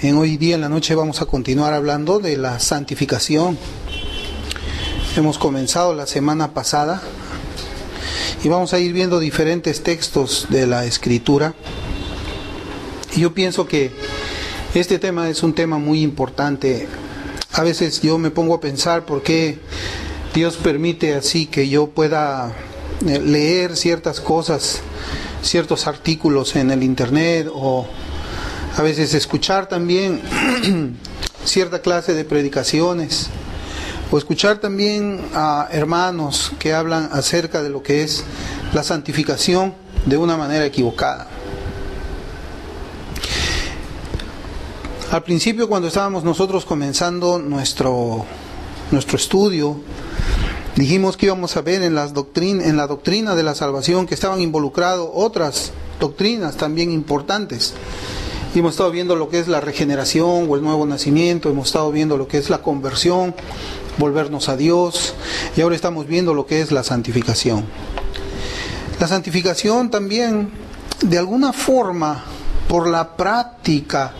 Hoy día en la noche vamos a continuar hablando de la santificación. Hemos comenzado la semana pasada y vamos a ir viendo diferentes textos de la Escritura. Y yo pienso que este tema es un tema muy importante. A veces yo me pongo a pensar por qué Dios permite así que yo pueda leer ciertas cosas, ciertos artículos en el internet, o a veces escuchar también cierta clase de predicaciones, o escuchar también a hermanos que hablan acerca de lo que es la santificación de una manera equivocada. Al principio, cuando estábamos nosotros comenzando nuestro estudio, dijimos que íbamos a ver en la doctrina de la salvación que estaban involucradas otras doctrinas también importantes. Y hemos estado viendo lo que es la regeneración o el nuevo nacimiento, hemos estado viendo lo que es la conversión, volvernos a Dios, y ahora estamos viendo lo que es la santificación. La santificación también, de alguna forma, por la práctica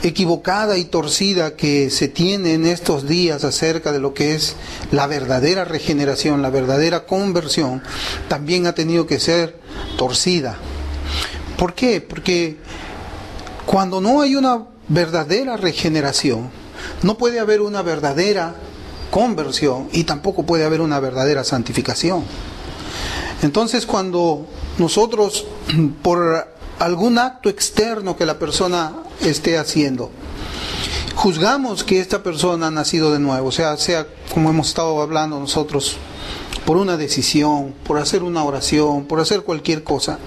equivocada y torcida que se tiene en estos días acerca de lo que es la verdadera regeneración, la verdadera conversión, también ha tenido que ser torcida. ¿Por qué? Porque cuando no hay una verdadera regeneración, no puede haber una verdadera conversión y tampoco puede haber una verdadera santificación. Entonces, cuando nosotros, por algún acto externo que la persona esté haciendo, juzgamos que esta persona ha nacido de nuevo, sea como hemos estado hablando nosotros, por una decisión, por hacer una oración, por hacer cualquier cosa,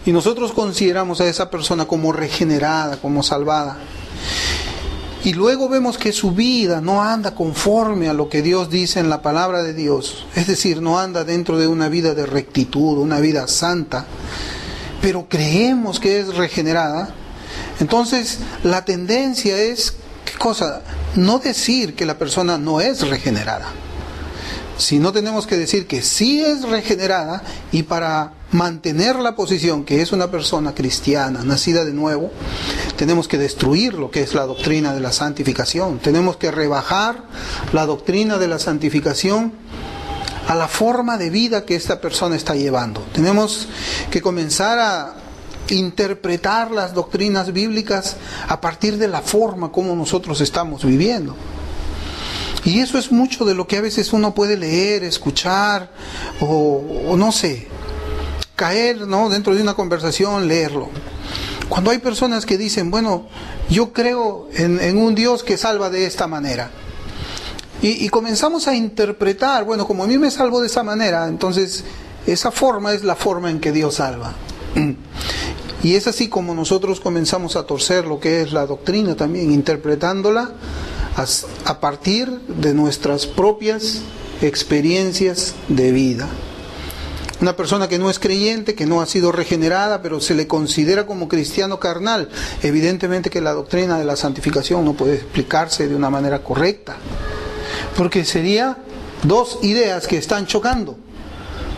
y nosotros consideramos a esa persona como regenerada, como salvada, y luego vemos que su vida no anda conforme a lo que Dios dice en la palabra de Dios, es decir, no anda dentro de una vida de rectitud, una vida santa, pero creemos que es regenerada. Entonces la tendencia es, ¿qué cosa? No decir que la persona no es regenerada, sino tenemos que decir que sí es regenerada, y para mantener la posición que es una persona cristiana, nacida de nuevo, tenemos que destruir lo que es la doctrina de la santificación. Tenemos que rebajar la doctrina de la santificación a la forma de vida que esta persona está llevando. Tenemos que comenzar a interpretar las doctrinas bíblicas a partir de la forma como nosotros estamos viviendo. Y eso es mucho de lo que a veces uno puede leer, escuchar, o no sé, caer, ¿no?, dentro de una conversación, leerlo. Cuando hay personas que dicen, bueno, yo creo en un Dios que salva de esta manera. Y comenzamos a interpretar, bueno, como a mí me salvo de esa manera, entonces esa forma es la forma en que Dios salva. Y es así como nosotros comenzamos a torcer lo que es la doctrina también, interpretándola a partir de nuestras propias experiencias de vida. Una persona que no es creyente, que no ha sido regenerada, pero se le considera como cristiano carnal, evidentemente que la doctrina de la santificación no puede explicarse de una manera correcta, porque sería dos ideas que están chocando.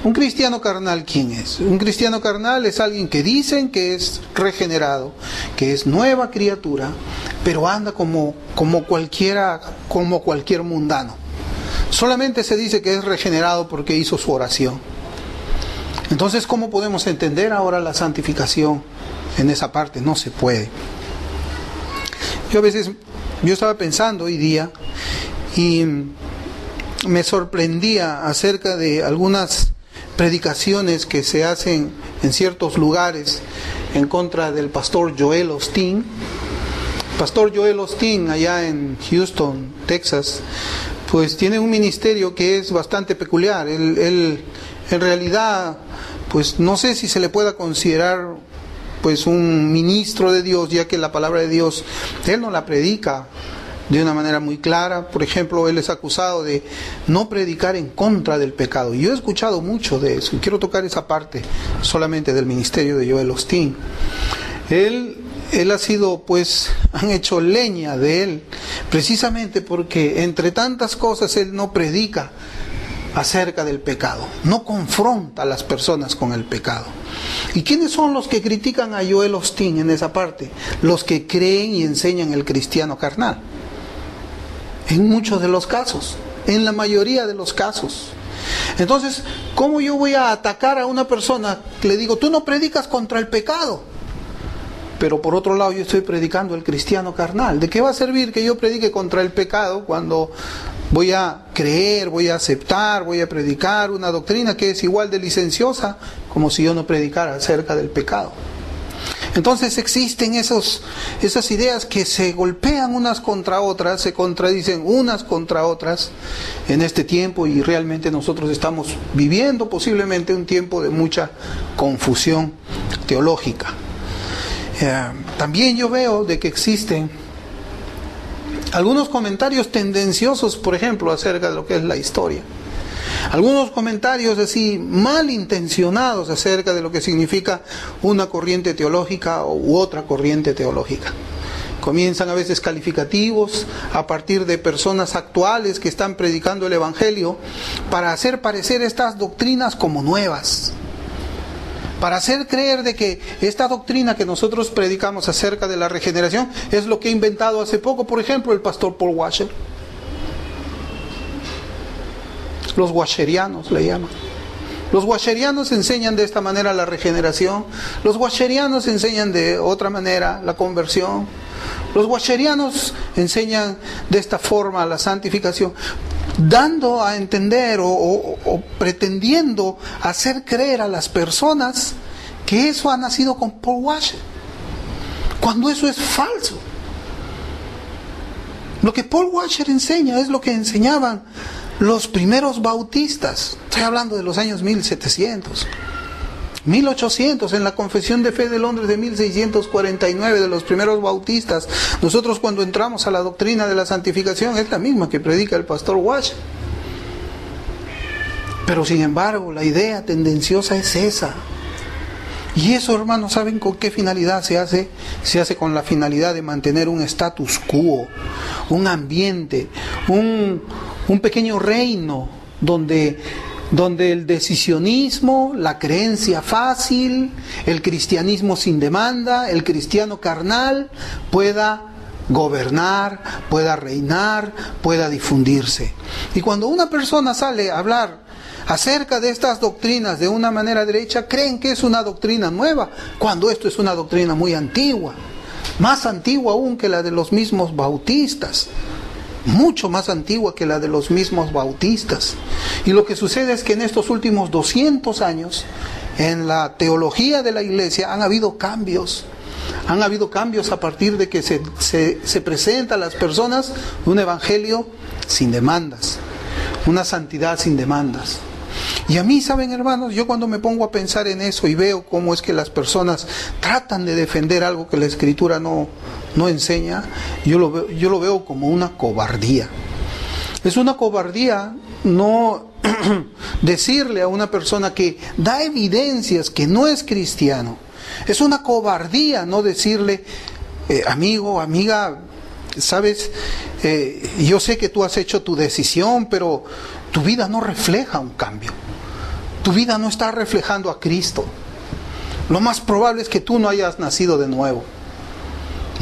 Un cristiano carnal, ¿quién es? Un cristiano carnal es alguien que dicen que es regenerado, que es nueva criatura, pero anda como cualquier mundano. Solamente se dice que es regenerado porque hizo su oración. Entonces, ¿cómo podemos entender ahora la santificación en esa parte? No se puede. Yo estaba pensando hoy día y me sorprendía acerca de algunas predicaciones que se hacen en ciertos lugares en contra del pastor Joel Osteen. Pastor Joel Osteen, allá en Houston, Texas, pues tiene un ministerio que es bastante peculiar. Él en realidad, pues no sé si se le pueda considerar pues un ministro de Dios, ya que la palabra de Dios él no la predica de una manera muy clara. Por ejemplo, él es acusado de no predicar en contra del pecado. Y yo he escuchado mucho de eso, y quiero tocar esa parte solamente del ministerio de Joel Osteen. Él ha sido, pues, han hecho leña de él, precisamente porque entre tantas cosas él no predica acerca del pecado, no confronta a las personas con el pecado. ¿Y quiénes son los que critican a Joel Osteen en esa parte? Los que creen y enseñan el cristiano carnal. En muchos de los casos, en la mayoría de los casos. Entonces, ¿cómo yo voy a atacar a una persona que le digo, tú no predicas contra el pecado? Pero por otro lado yo estoy predicando el cristiano carnal. ¿De qué va a servir que yo predique contra el pecado cuando voy a creer, voy a aceptar, voy a predicar una doctrina que es igual de licenciosa como si yo no predicara acerca del pecado? Entonces existen esas ideas que se golpean unas contra otras, se contradicen unas contra otras en este tiempo, y realmente nosotros estamos viviendo posiblemente un tiempo de mucha confusión teológica. También yo veo de que existen algunos comentarios tendenciosos, por ejemplo, acerca de lo que es la historia. Algunos comentarios así malintencionados acerca de lo que significa una corriente teológica u otra corriente teológica. Comienzan a veces calificativos a partir de personas actuales que están predicando el Evangelio para hacer parecer estas doctrinas como nuevas, para hacer creer de que esta doctrina que nosotros predicamos acerca de la regeneración es lo que ha inventado hace poco, por ejemplo, el pastor Paul Washer. Los washerianos le llaman. Los washerianos enseñan de esta manera la regeneración. Los washerianos enseñan de otra manera la conversión. Los washerianos enseñan de esta forma la santificación, dando a entender o pretendiendo hacer creer a las personas que eso ha nacido con Paul Washer, cuando eso es falso. Lo que Paul Washer enseña es lo que enseñaban los primeros bautistas. Estoy hablando de los años 1700, 1800, en la Confesión de Fe de Londres de 1649, de los primeros bautistas. Nosotros cuando entramos a la doctrina de la santificación es la misma que predica el pastor Washer. Pero sin embargo, la idea tendenciosa es esa. Y eso, hermanos, ¿saben con qué finalidad se hace? Se hace con la finalidad de mantener un status quo, un ambiente, un pequeño reino donde el decisionismo, la creencia fácil, el cristianismo sin demanda, el cristiano carnal pueda gobernar, pueda reinar, pueda difundirse. Y cuando una persona sale a hablar acerca de estas doctrinas de una manera derecha, creen que es una doctrina nueva, cuando esto es una doctrina muy antigua, más antigua aún que la de los mismos bautistas, mucho más antigua que la de los mismos bautistas. Y lo que sucede es que en estos últimos 200 años, en la teología de la iglesia han habido cambios. Han habido cambios a partir de que se presenta a las personas un evangelio sin demandas, una santidad sin demandas. Y a mí, ¿saben, hermanos? Yo cuando me pongo a pensar en eso y veo cómo es que las personas tratan de defender algo que la Escritura no enseña, yo lo veo como una cobardía. Es una cobardía no decirle a una persona que da evidencias que no es cristiano. Es una cobardía no decirle, amigo, amiga, sabes, yo sé que tú has hecho tu decisión, pero tu vida no refleja un cambio. Tu vida no está reflejando a Cristo. Lo más probable es que tú no hayas nacido de nuevo.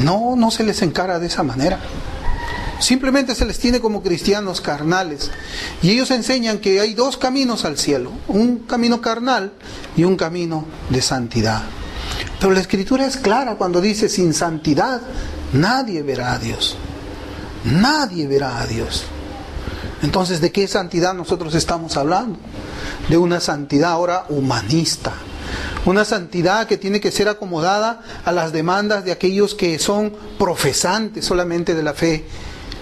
No se les encara de esa manera. Simplemente se les tiene como cristianos carnales. Y ellos enseñan que hay dos caminos al cielo: un camino carnal y un camino de santidad. Pero la Escritura es clara cuando dice: sin santidad nadie verá a Dios. Nadie verá a Dios. Entonces, ¿de qué santidad nosotros estamos hablando? De una santidad ahora humanista. Una santidad que tiene que ser acomodada a las demandas de aquellos que son profesantes solamente de la fe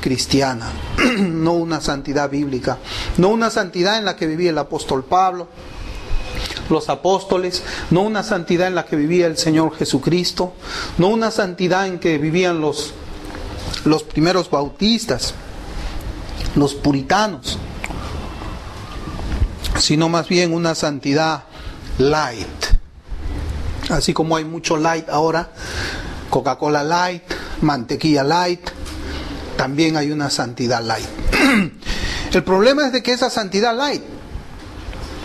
cristiana. No una santidad bíblica. No una santidad en la que vivía el apóstol Pablo, los apóstoles. No una santidad en la que vivía el Señor Jesucristo. No una santidad en que vivían los primeros bautistas, los puritanos, sino más bien una santidad light. Así como hay mucho light ahora, Coca-Cola light, mantequilla light, también hay una santidad light. El problema es de que esa santidad light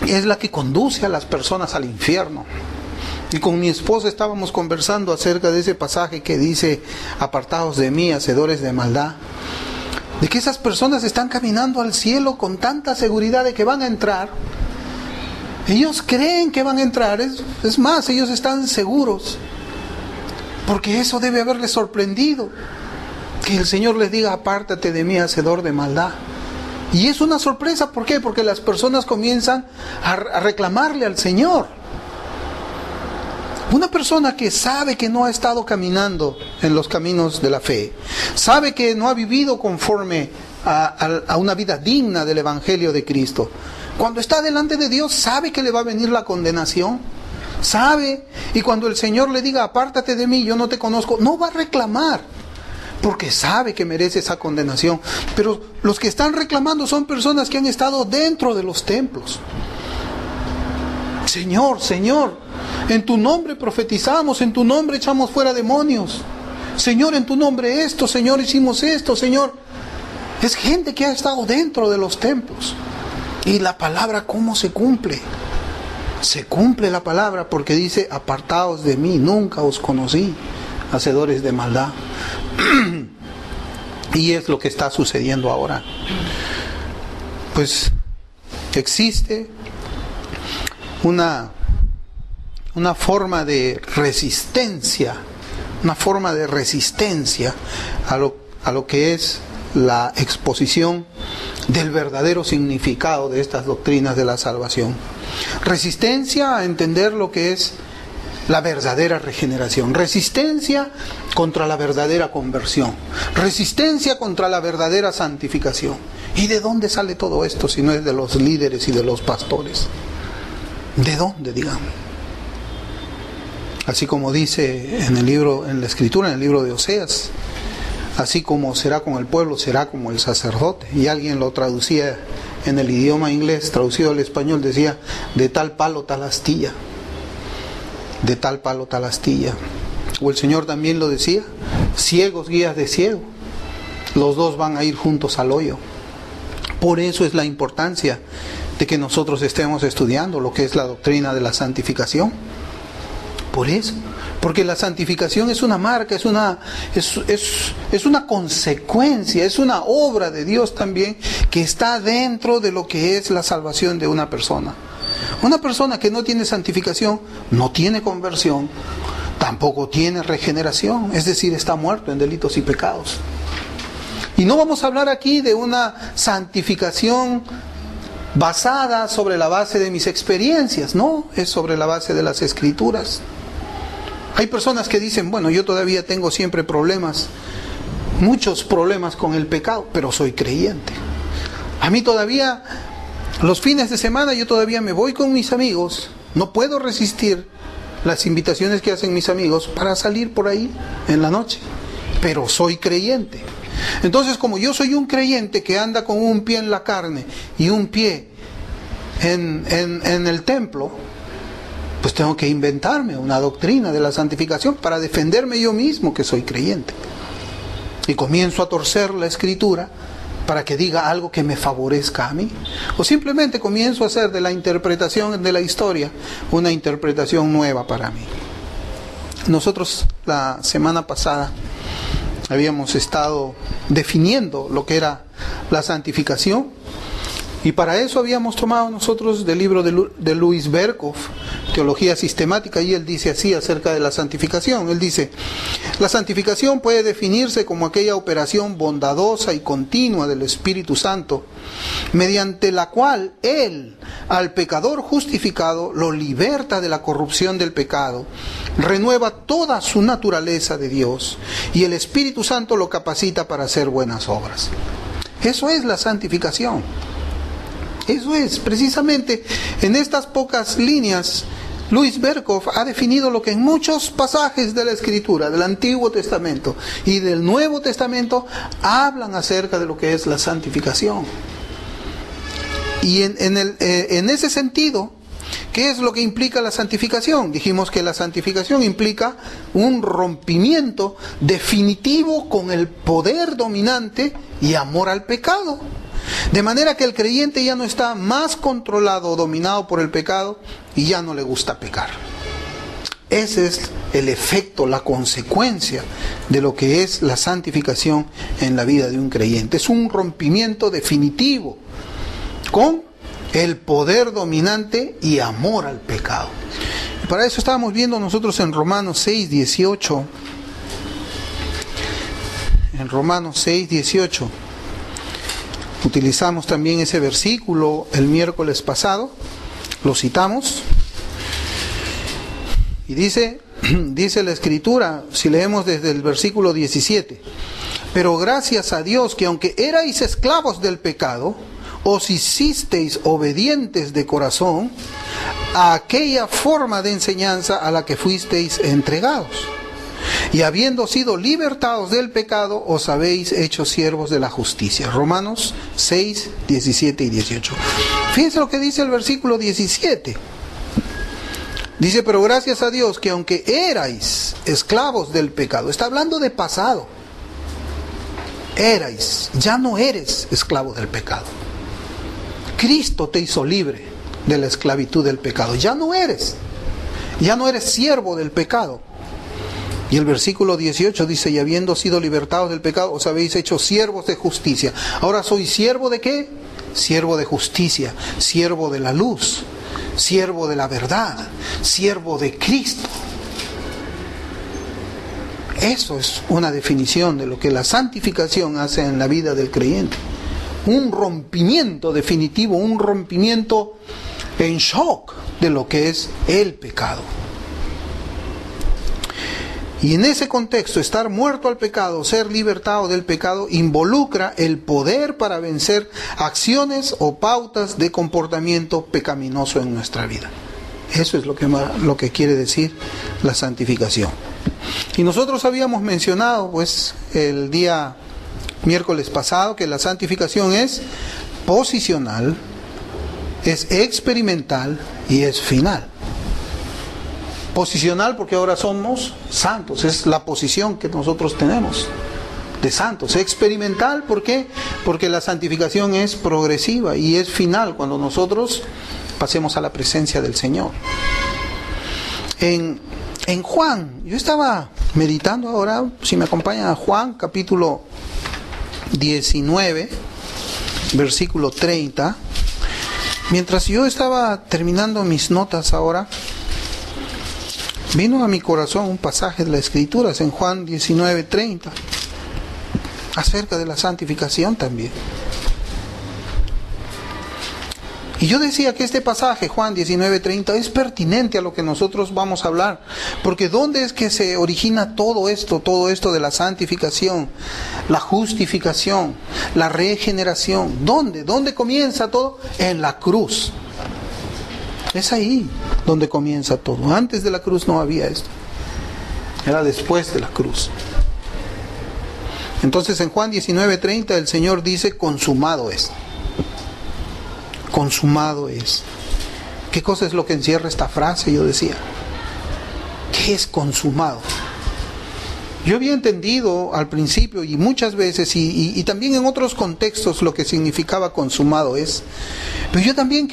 es la que conduce a las personas al infierno. Y con mi esposa estábamos conversando acerca de ese pasaje que dice: apartaos de mí, hacedores de maldad. De que esas personas están caminando al cielo con tanta seguridad de que van a entrar. Ellos creen que van a entrar, es más, ellos están seguros. Porque eso debe haberles sorprendido. Que el Señor les diga: apártate de mí, hacedor de maldad. Y es una sorpresa, ¿por qué? Porque las personas comienzan a reclamarle al Señor. Una persona que sabe que no ha estado caminando en los caminos de la fe, sabe que no ha vivido conforme a una vida digna del Evangelio de Cristo, cuando está delante de Dios sabe que le va a venir la condenación, sabe, y cuando el Señor le diga: apártate de mí, yo no te conozco, no va a reclamar, porque sabe que merece esa condenación. Pero los que están reclamando son personas que han estado dentro de los templos. Señor, Señor, en tu nombre profetizamos, en tu nombre echamos fuera demonios. Señor, en tu nombre esto, Señor, hicimos esto, Señor. Es gente que ha estado dentro de los templos. Y la palabra, ¿cómo se cumple? Se cumple la palabra porque dice: apartaos de mí, nunca os conocí, hacedores de maldad. Y es lo que está sucediendo ahora. Pues existe una forma de resistencia, a lo que es la exposición del verdadero significado de estas doctrinas de la salvación. Resistencia a entender lo que es la verdadera regeneración, resistencia contra la verdadera conversión, resistencia contra la verdadera santificación. ¿Y de dónde sale todo esto si no es de los líderes y de los pastores? ¿De dónde, digamos? Así como dice en la Escritura, en el libro de Oseas: así como será con el pueblo, será como el sacerdote. Y alguien lo traducía en el idioma inglés, traducido al español, decía: de tal palo tal astilla. De tal palo tal astilla. O el Señor también lo decía: ciegos guías de ciego, los dos van a ir juntos al hoyo. Por eso es la importancia de que nosotros estemos estudiando lo que es la doctrina de la santificación. Por eso, porque la santificación es una marca, es una consecuencia, es una obra de Dios también, que está dentro de lo que es la salvación de una persona. Una persona que no tiene santificación no tiene conversión, tampoco tiene regeneración, es decir, está muerto en delitos y pecados. Y no vamos a hablar aquí de una santificación basada sobre la base de mis experiencias, no, es sobre la base de las Escrituras. Hay personas que dicen: bueno, yo todavía tengo siempre problemas, muchos problemas con el pecado, pero soy creyente. A mí todavía, los fines de semana, yo todavía me voy con mis amigos, no puedo resistir las invitaciones que hacen mis amigos para salir por ahí en la noche, pero soy creyente. Entonces, como yo soy un creyente que anda con un pie en la carne y un pie en el templo, pues tengo que inventarme una doctrina de la santificación para defenderme yo mismo que soy creyente. Y comienzo a torcer la Escritura para que diga algo que me favorezca a mí. O simplemente comienzo a hacer de la interpretación de la historia una interpretación nueva para mí. Nosotros la semana pasada habíamos estado definiendo lo que era la santificación, y para eso habíamos tomado nosotros del libro de Louis Berkhof, Teología Sistemática, y él dice así acerca de la santificación. Él dice: la santificación puede definirse como aquella operación bondadosa y continua del Espíritu Santo, mediante la cual Él, al pecador justificado, lo liberta de la corrupción del pecado, renueva toda su naturaleza de Dios, y el Espíritu Santo lo capacita para hacer buenas obras. Eso es la santificación. Eso es, precisamente, en estas pocas líneas, Louis Berkhof ha definido lo que en muchos pasajes de la Escritura, del Antiguo Testamento y del Nuevo Testamento, hablan acerca de lo que es la santificación. Y en ese sentido, ¿qué es lo que implica la santificación? Dijimos que la santificación implica un rompimiento definitivo con el poder dominante y amor al pecado. De manera que el creyente ya no está más controlado o dominado por el pecado y ya no le gusta pecar. Ese es el efecto, la consecuencia de lo que es la santificación en la vida de un creyente. Es un rompimiento definitivo con el poder dominante y amor al pecado. Y para eso estábamos viendo nosotros en Romanos 6, 18. En Romanos 6, 18. Utilizamos también ese versículo el miércoles pasado. Lo citamos. Y dice la Escritura, si leemos desde el versículo 17, pero gracias a Dios que aunque erais esclavos del pecado, os hicisteis obedientes de corazón a aquella forma de enseñanza a la que fuisteis entregados. Y habiendo sido libertados del pecado, os habéis hecho siervos de la justicia. Romanos 6, 17 y 18. Fíjense lo que dice el versículo 17. Dice, pero gracias a Dios que aunque erais esclavos del pecado, está hablando de pasado. Erais, ya no eres esclavo del pecado. Cristo te hizo libre de la esclavitud del pecado. Ya no eres siervo del pecado. Y el versículo 18 dice, y habiendo sido libertados del pecado, os habéis hecho siervos de justicia. Ahora soy siervo de ¿qué? Siervo de justicia, siervo de la luz, siervo de la verdad, siervo de Cristo. Eso es una definición de lo que la santificación hace en la vida del creyente. Un rompimiento definitivo, un rompimiento en shock de lo que es el pecado. Y en ese contexto, estar muerto al pecado, ser libertado del pecado, involucra el poder para vencer acciones o pautas de comportamiento pecaminoso en nuestra vida. Eso es lo que quiere decir la santificación. Y nosotros habíamos mencionado, pues, el día miércoles pasado, que la santificación es posicional, es experimental y es final. Posicional porque ahora somos santos, es la posición que nosotros tenemos de santos. Experimental, ¿por qué? Porque la santificación es progresiva y es final cuando nosotros pasemos a la presencia del Señor. En Juan, yo estaba meditando ahora, si me acompañan a Juan, capítulo 19, versículo 30. Mientras yo estaba terminando mis notas ahora, vino a mi corazón un pasaje de las Escrituras en Juan 19:30 acerca de la santificación también. Y yo decía que este pasaje, Juan 19:30, es pertinente a lo que nosotros vamos a hablar. Porque ¿dónde es que se origina todo esto de la santificación, la justificación, la regeneración? ¿Dónde? ¿Dónde comienza todo? En la cruz. Es ahí donde comienza todo. Antes de la cruz no había esto. Era después de la cruz. Entonces en Juan 19:30 el Señor dice, consumado es. Consumado es. ¿Qué cosa es lo que encierra esta frase? Yo decía, ¿qué es consumado? Yo había entendido al principio y muchas veces y también en otros contextos lo que significaba consumado es. Pero yo también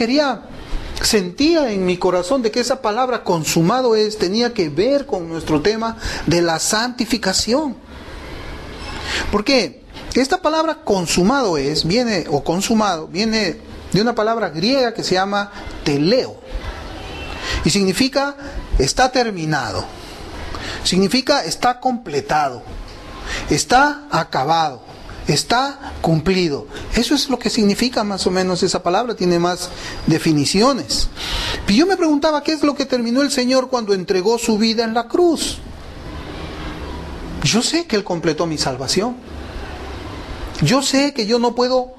sentía en mi corazón de que esa palabra consumado es tenía que ver con nuestro tema de la santificación. ¿Por qué? Esta palabra consumado es, viene de una palabra griega que se llama teleo. Y significa está terminado. Significa está completado. Está acabado. Está cumplido. Eso es lo que significa más o menos esa palabra. Tiene más definiciones. Y yo me preguntaba qué es lo que terminó el Señor cuando entregó su vida en la cruz. Yo sé que Él completó mi salvación. Yo sé que yo no puedo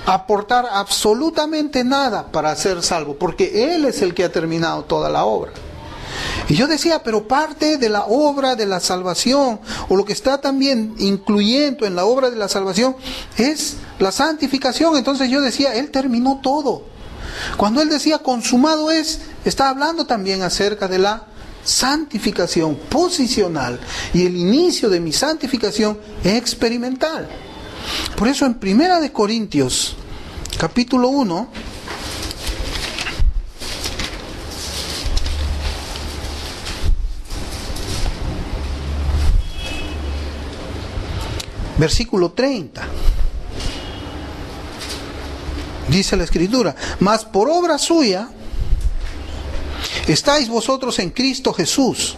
aportar absolutamente nada para ser salvo, porque Él es el que ha terminado toda la obra. Y yo decía, pero parte de la obra de la salvación, o lo que está también incluyendo en la obra de la salvación, es la santificación. Entonces yo decía, Él terminó todo. Cuando Él decía consumado es, está hablando también acerca de la santificación posicional y el inicio de mi santificación experimental. Por eso en 1 Corintios capítulo 1, versículo 30. Dice la Escritura: mas por obra suya estáis vosotros en Cristo Jesús,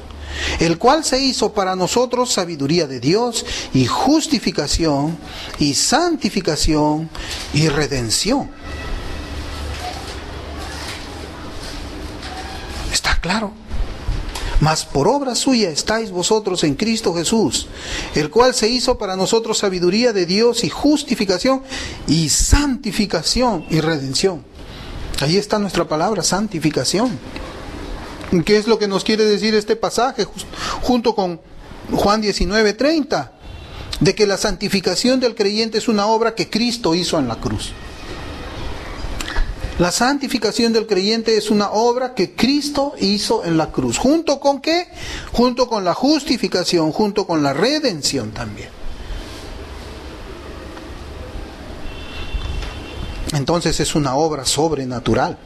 el cual se hizo para nosotros sabiduría de Dios y justificación y santificación y redención. ¿Está claro? Mas por obra suya estáis vosotros en Cristo Jesús, el cual se hizo para nosotros sabiduría de Dios y justificación y santificación y redención. Ahí está nuestra palabra, santificación. ¿Qué es lo que nos quiere decir este pasaje junto con Juan 19:30? De que la santificación del creyente es una obra que Cristo hizo en la cruz. La santificación del creyente es una obra que Cristo hizo en la cruz. ¿Junto con qué? Junto con la justificación, junto con la redención también. Entonces es una obra sobrenatural.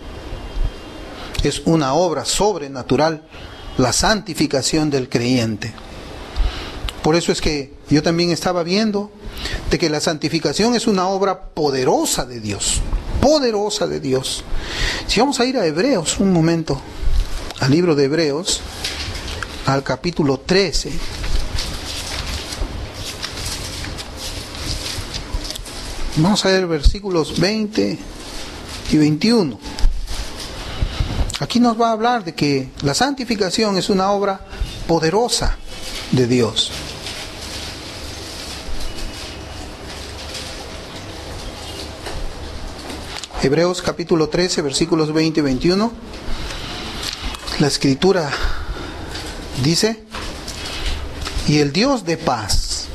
Es una obra sobrenatural la santificación del creyente. Por eso es que yo también estaba viendo de que la santificación es una obra poderosa de Dios. Poderosa de Dios. Si vamos a ir a Hebreos un momento, al libro de Hebreos, al capítulo 13. Vamos a ver versículos 20 y 21. Aquí nos va a hablar de que la santificación es una obra poderosa de Dios. Hebreos capítulo 13, versículos 20 y 21. La Escritura dice: y el Dios de paz,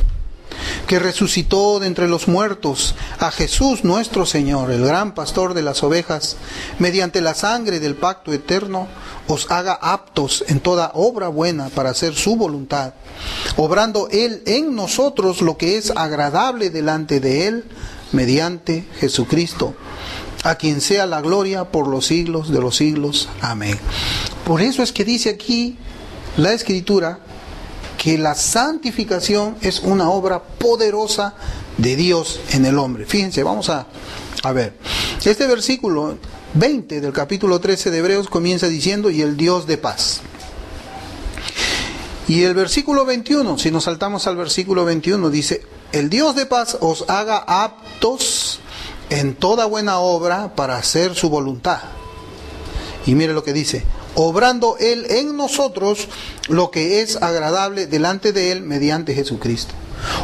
que resucitó de entre los muertos a Jesús nuestro Señor, el gran pastor de las ovejas, mediante la sangre del pacto eterno, os haga aptos en toda obra buena para hacer su voluntad, obrando Él en nosotros lo que es agradable delante de Él, mediante Jesucristo, a quien sea la gloria por los siglos de los siglos. Amén. Por eso es que dice aquí la Escritura que la santificación es una obra poderosa de Dios en el hombre. Fíjense, vamos a ver. Este versículo 20 del capítulo 13 de Hebreos comienza diciendo: y el Dios de paz. Y el versículo 21, si nos saltamos al versículo 21, dice: el Dios de paz os haga aptos en toda buena obra para hacer su voluntad. Y mire lo que dice: obrando Él en nosotros lo que es agradable delante de Él mediante Jesucristo.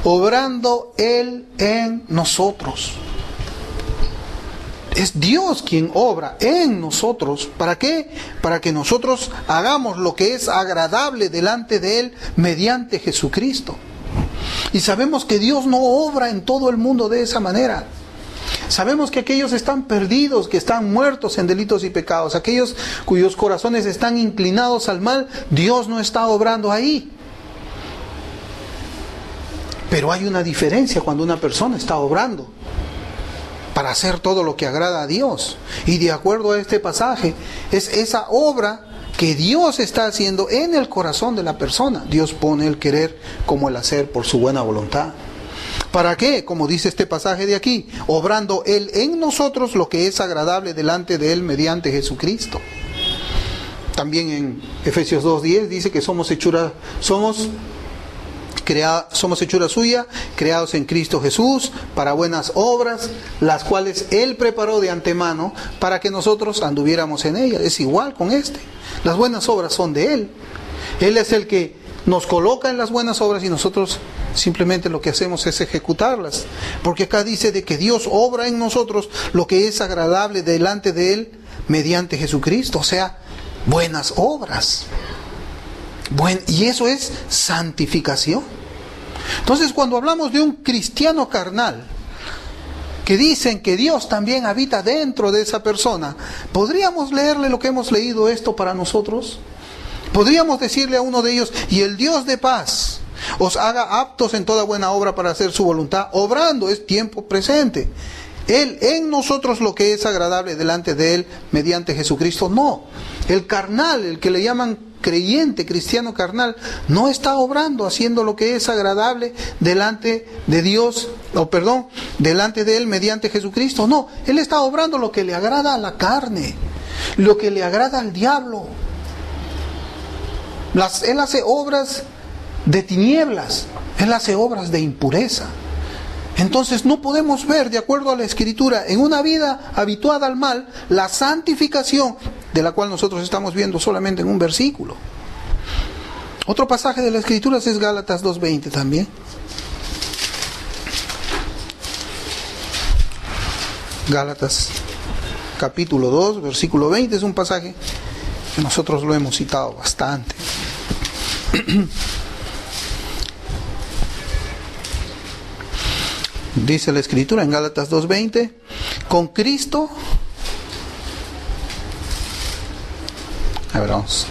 Obrando Él en nosotros. Es Dios quien obra en nosotros. ¿Para qué? Para que nosotros hagamos lo que es agradable delante de Él mediante Jesucristo. Y sabemos que Dios no obra en todo el mundo de esa manera. Sabemos que aquellos están perdidos, que están muertos en delitos y pecados, aquellos cuyos corazones están inclinados al mal, Dios no está obrando ahí. Pero hay una diferencia cuando una persona está obrando para hacer todo lo que agrada a Dios. Y de acuerdo a este pasaje, es esa obra que Dios está haciendo en el corazón de la persona. Dios pone el querer como el hacer por su buena voluntad. ¿Para qué? Como dice este pasaje de aquí: obrando Él en nosotros lo que es agradable delante de Él mediante Jesucristo. También en Efesios 2:10 dice que somos hechura suya, creados en Cristo Jesús para buenas obras, las cuales Él preparó de antemano para que nosotros anduviéramos en ellas. Es igual con este. Las buenas obras son de Él. Él es el que nos coloca en las buenas obras y nosotros simplemente lo que hacemos es ejecutarlas. Porque acá dice de que Dios obra en nosotros lo que es agradable delante de Él mediante Jesucristo. O sea, buenas obras. Y eso es santificación. Entonces, cuando hablamos de un cristiano carnal, que dicen que Dios también habita dentro de esa persona, ¿podríamos leerle lo que hemos leído esto para nosotros? Podríamos decirle a uno de ellos: y el Dios de paz os haga aptos en toda buena obra para hacer su voluntad. Obrando es tiempo presente. Él en nosotros lo que es agradable delante de Él mediante Jesucristo. No, el carnal, el que le llaman creyente, cristiano carnal, no está obrando, haciendo lo que es agradable delante de Dios, delante de Él mediante Jesucristo. No, Él está obrando lo que le agrada a la carne, lo que le agrada al diablo. Él hace obras de tinieblas, Él hace obras de impureza. Entonces no podemos ver, de acuerdo a la Escritura, en una vida habituada al mal, la santificación de la cual nosotros estamos viendo solamente en un versículo. Otro pasaje de la Escritura es Gálatas 2:20 también. Gálatas capítulo 2, versículo 20, es un pasaje que nosotros lo hemos citado bastante. Dice la Escritura en Gálatas 2:20, con Cristo, a ver, vamos,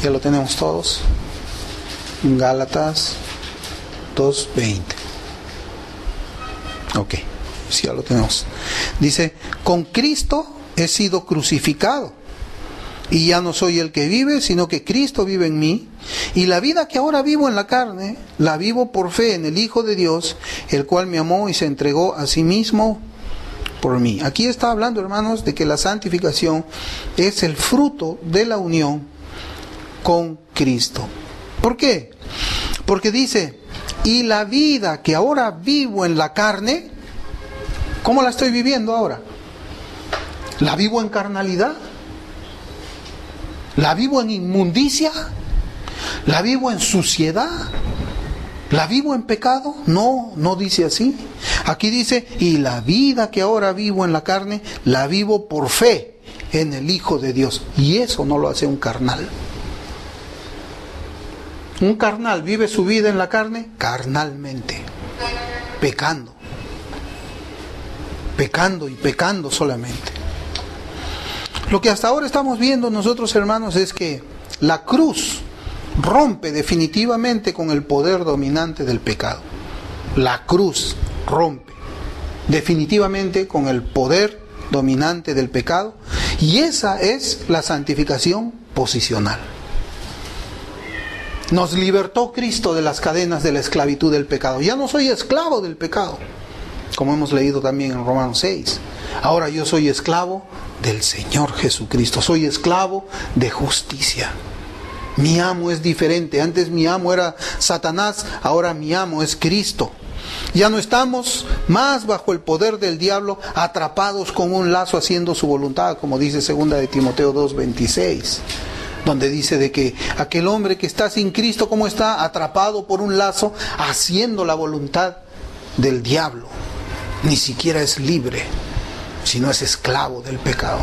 ya lo tenemos todos, Gálatas 2:20, ok, sí, ya lo tenemos. Dice, con Cristo he sido crucificado, y ya no soy el que vive, sino que Cristo vive en mí. Y la vida que ahora vivo en la carne, la vivo por fe en el Hijo de Dios, el cual me amó y se entregó a sí mismo por mí. Aquí está hablando, hermanos, de que la santificación es el fruto de la unión con Cristo. ¿Por qué? Porque dice, y la vida que ahora vivo en la carne, ¿cómo la estoy viviendo ahora? ¿La vivo en carnalidad? ¿La vivo en inmundicia? ¿La vivo en suciedad? ¿La vivo en pecado? No, no dice así. Aquí dice, y la vida que ahora vivo en la carne, la vivo por fe en el Hijo de Dios. Y eso no lo hace un carnal. Un carnal vive su vida en la carne carnalmente, pecando. Pecando y pecando solamente. Lo que hasta ahora estamos viendo nosotros, hermanos, es que la cruz rompe definitivamente con el poder dominante del pecado. La cruz rompe definitivamente con el poder dominante del pecado, y esa es la santificación posicional. Nos libertó Cristo de las cadenas de la esclavitud del pecado. Ya no soy esclavo del pecado, como hemos leído también en Romanos 6. Ahora yo soy esclavo del Señor Jesucristo, soy esclavo de justicia. Mi amo es diferente. Antes mi amo era Satanás, ahora mi amo es Cristo. Ya no estamos más bajo el poder del diablo, atrapados con un lazo haciendo su voluntad, como dice 2 de Timoteo 2:26, donde dice de que aquel hombre que está sin Cristo, ¿cómo está? Atrapado por un lazo, haciendo la voluntad del diablo. Ni siquiera es libre, sino es esclavo del pecado.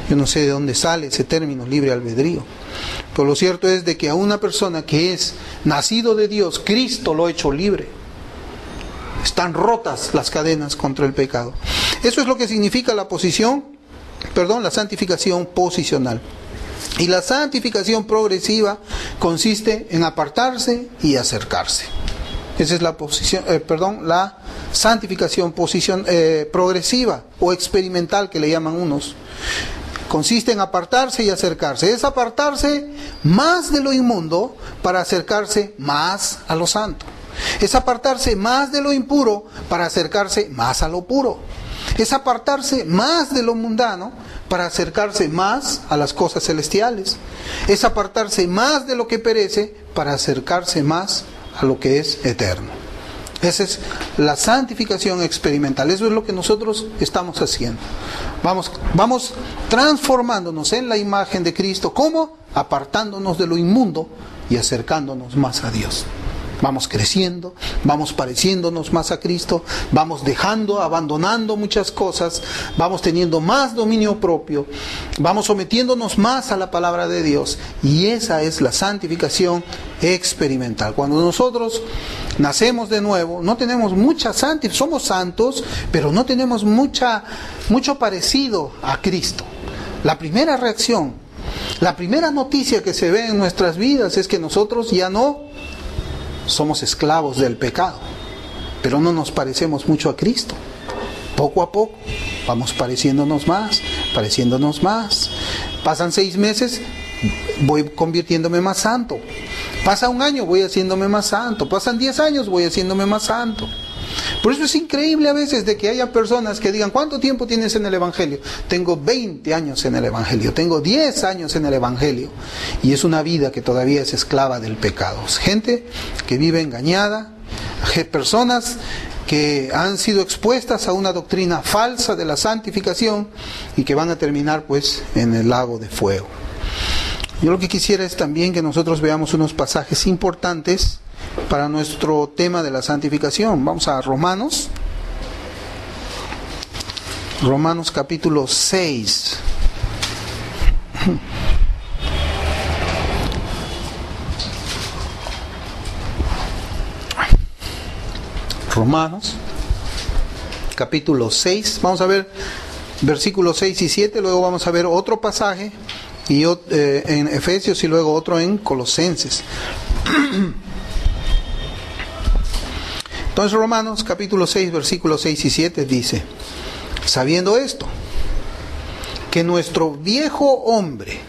Yo no sé de dónde sale ese término, libre albedrío. Pero lo cierto es de que a una persona que es nacido de Dios, Cristo lo ha hecho libre. Están rotas las cadenas contra el pecado. Eso es lo que significa la santificación posicional. Y la santificación progresiva consiste en apartarse y acercarse. Esa es la santificación progresiva o experimental, que le llaman unos. Consiste en apartarse y acercarse. Es apartarse más de lo inmundo para acercarse más a lo santo. Es apartarse más de lo impuro para acercarse más a lo puro. Es apartarse más de lo mundano para acercarse más a las cosas celestiales. Es apartarse más de lo que perece para acercarse más a lo que es eterno. Esa es la santificación experimental. Eso es lo que nosotros estamos haciendo. Vamos transformándonos en la imagen de Cristo. ¿Cómo? Apartándonos de lo inmundo y acercándonos más a Dios. Vamos creciendo, vamos pareciéndonos más a Cristo, vamos abandonando muchas cosas, vamos teniendo más dominio propio, vamos sometiéndonos más a la palabra de Dios, y esa es la santificación experimental. Cuando nosotros nacemos de nuevo, no tenemos mucha santificación, somos santos, pero no tenemos mucho parecido a Cristo. La primera reacción, la primera noticia que se ve en nuestras vidas es que nosotros ya no somos esclavos del pecado, pero no nos parecemos mucho a Cristo. poco a poco, vamos pareciéndonos más, pareciéndonos más. Pasan 6 meses, voy convirtiéndome más santo. Pasa 1 año, voy haciéndome más santo. Pasan 10 años, voy haciéndome más santo. Por eso es increíble a veces de que haya personas que digan, ¿cuánto tiempo tienes en el Evangelio? Tengo 20 años en el Evangelio, tengo 10 años en el Evangelio. Y es una vida que todavía es esclava del pecado. Gente que vive engañada, personas que han sido expuestas a una doctrina falsa de la santificación y que van a terminar pues en el lago de fuego. Yo lo que quisiera es también que nosotros veamos unos pasajes importantes para nuestro tema de la santificación. Vamos a Romanos capítulo 6. Romanos capítulo 6, vamos a ver versículos 6 y 7, luego vamos a ver otro pasaje y en Efesios y luego otro en Colosenses. Entonces Romanos capítulo 6 versículos 6 y 7 dice: sabiendo esto, que nuestro viejo hombre,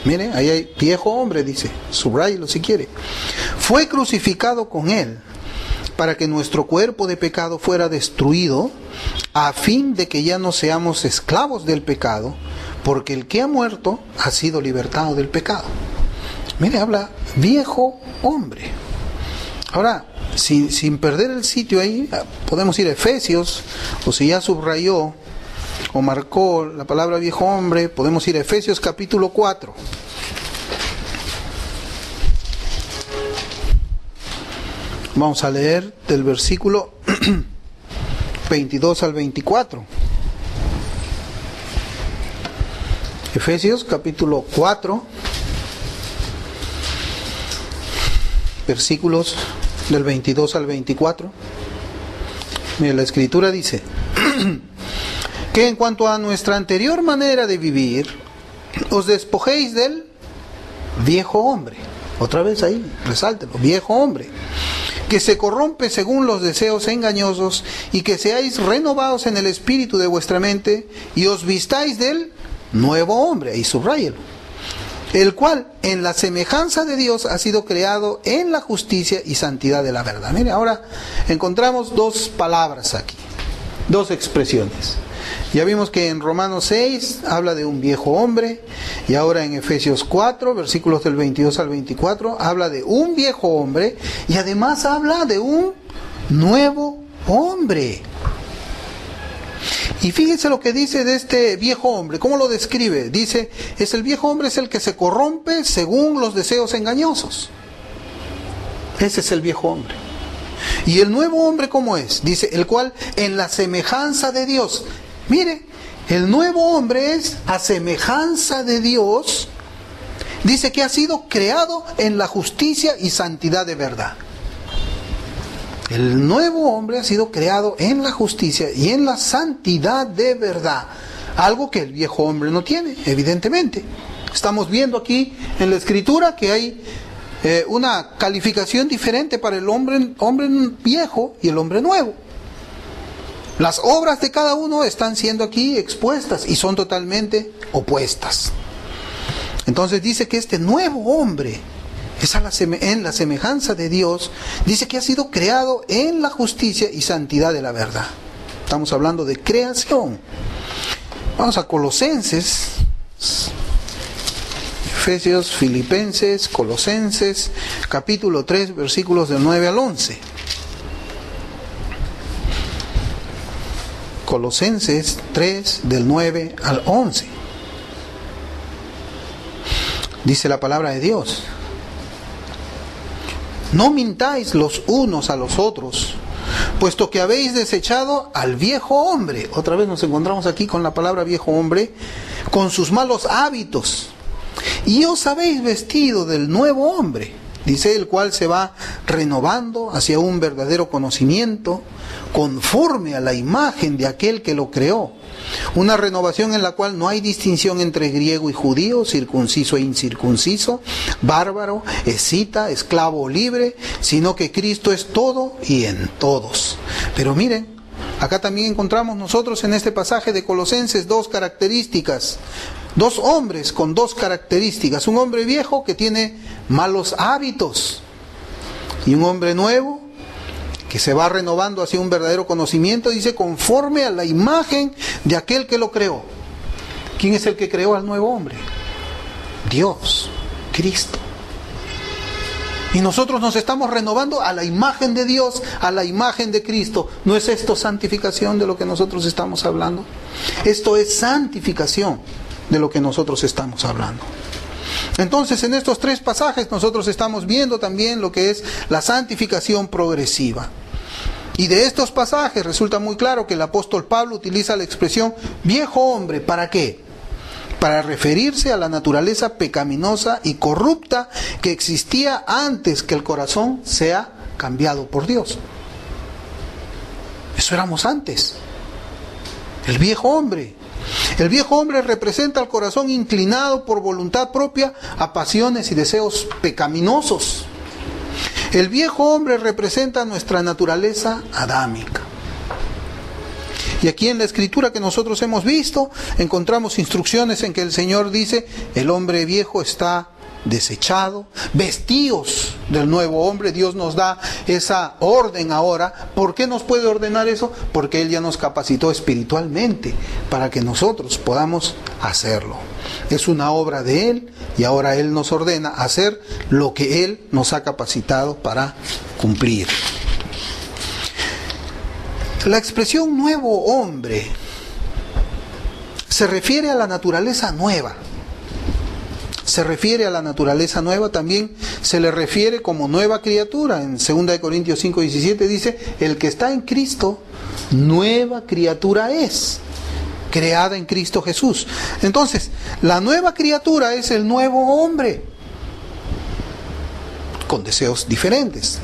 mire, ahí hay viejo hombre, dice, subráyelo si quiere, fue crucificado con él, para que nuestro cuerpo de pecado fuera destruido, a fin de que ya no seamos esclavos del pecado, porque el que ha muerto ha sido libertado del pecado. Mire, habla viejo hombre. Ahora, sin perder el sitio ahí, podemos ir a Efesios, o si ya subrayó o marcó la palabra viejo hombre, podemos ir a Efesios capítulo 4. Vamos a leer del versículo 22 al 24. Efesios capítulo 4, versículos del 22 al 24. Mira, la escritura dice que en cuanto a nuestra anterior manera de vivir, os despojéis del viejo hombre. Otra vez ahí, resáltelo, viejo hombre, que se corrompe según los deseos engañosos, y que seáis renovados en el espíritu de vuestra mente, y os vistáis del nuevo hombre, ahí subráyelo, el cual en la semejanza de Dios ha sido creado en la justicia y santidad de la verdad. Mire, ahora encontramos 2 palabras aquí, 2 expresiones. Ya vimos que en Romanos 6 habla de un viejo hombre, y ahora en Efesios 4, versículos del 22 al 24, habla de un viejo hombre, y además habla de un nuevo hombre. Y fíjense lo que dice de este viejo hombre, ¿cómo lo describe? Dice, el viejo hombre es el que se corrompe según los deseos engañosos. Ese es el viejo hombre. Y el nuevo hombre, ¿cómo es? Dice, el cual en la semejanza de Dios. Mire, el nuevo hombre es a semejanza de Dios. Dice que ha sido creado en la justicia y santidad de verdad. El nuevo hombre ha sido creado en la justicia y en la santidad de verdad. Algo que el viejo hombre no tiene, evidentemente. Estamos viendo aquí en la escritura que hay una calificación diferente para el hombre viejo y el hombre nuevo. Las obras de cada uno están siendo aquí expuestas y son totalmente opuestas. Entonces dice que este nuevo hombre es en la semejanza de Dios. Dice que ha sido creado en la justicia y santidad de la verdad. Estamos hablando de creación. Vamos a Colosenses, Efesios, Filipenses, Colosenses, capítulo 3, versículos del 9 al 11. Colosenses 3, del 9 al 11. Dice la palabra de Dios: no mintáis los unos a los otros, puesto que habéis desechado al viejo hombre. Otra vez nos encontramos aquí con la palabra viejo hombre, con sus malos hábitos, y os habéis vestido del nuevo hombre, dice, el cual se va renovando hacia un verdadero conocimiento, conforme a la imagen de aquel que lo creó. Una renovación en la cual no hay distinción entre griego y judío, circunciso e incircunciso, bárbaro, escita, esclavo o libre, sino que Cristo es todo y en todos. Pero miren, Acá también encontramos nosotros en este pasaje de Colosenses dos características, dos hombres con dos características, un hombre viejo que tiene malos hábitos y un hombre nuevo que se va renovando hacia un verdadero conocimiento, dice, conforme a la imagen de aquel que lo creó. ¿Quién es el que creó al nuevo hombre? Dios, Cristo. Y nosotros nos estamos renovando a la imagen de Dios, a la imagen de Cristo. ¿No es esto santificación de lo que nosotros estamos hablando? Esto es santificación de lo que nosotros estamos hablando. Entonces, en estos tres pasajes nosotros estamos viendo también lo que es la santificación progresiva. Y de estos pasajes resulta muy claro que el apóstol Pablo utiliza la expresión viejo hombre. ¿Para qué? Para referirse a la naturaleza pecaminosa y corrupta que existía antes que el corazón sea cambiado por Dios. Eso éramos antes. El viejo hombre. El viejo hombre representa al corazón inclinado por voluntad propia a pasiones y deseos pecaminosos. El viejo hombre representa nuestra naturaleza adámica. Y aquí en la escritura que nosotros hemos visto, encontramos instrucciones en que el Señor dice, el hombre viejo está desechado, vestíos del nuevo hombre. Dios nos da esa orden ahora. ¿Por qué nos puede ordenar eso? Porque Él ya nos capacitó espiritualmente para que nosotros podamos hacerlo. Es una obra de Él y ahora Él nos ordena hacer lo que Él nos ha capacitado para cumplir. La expresión nuevo hombre se refiere a la naturaleza nueva. Se refiere a la naturaleza nueva, también se le refiere como nueva criatura. En 2 Corintios 5:17 dice, el que está en Cristo, nueva criatura es, creada en Cristo Jesús. Entonces, la nueva criatura es el nuevo hombre, con deseos diferentes.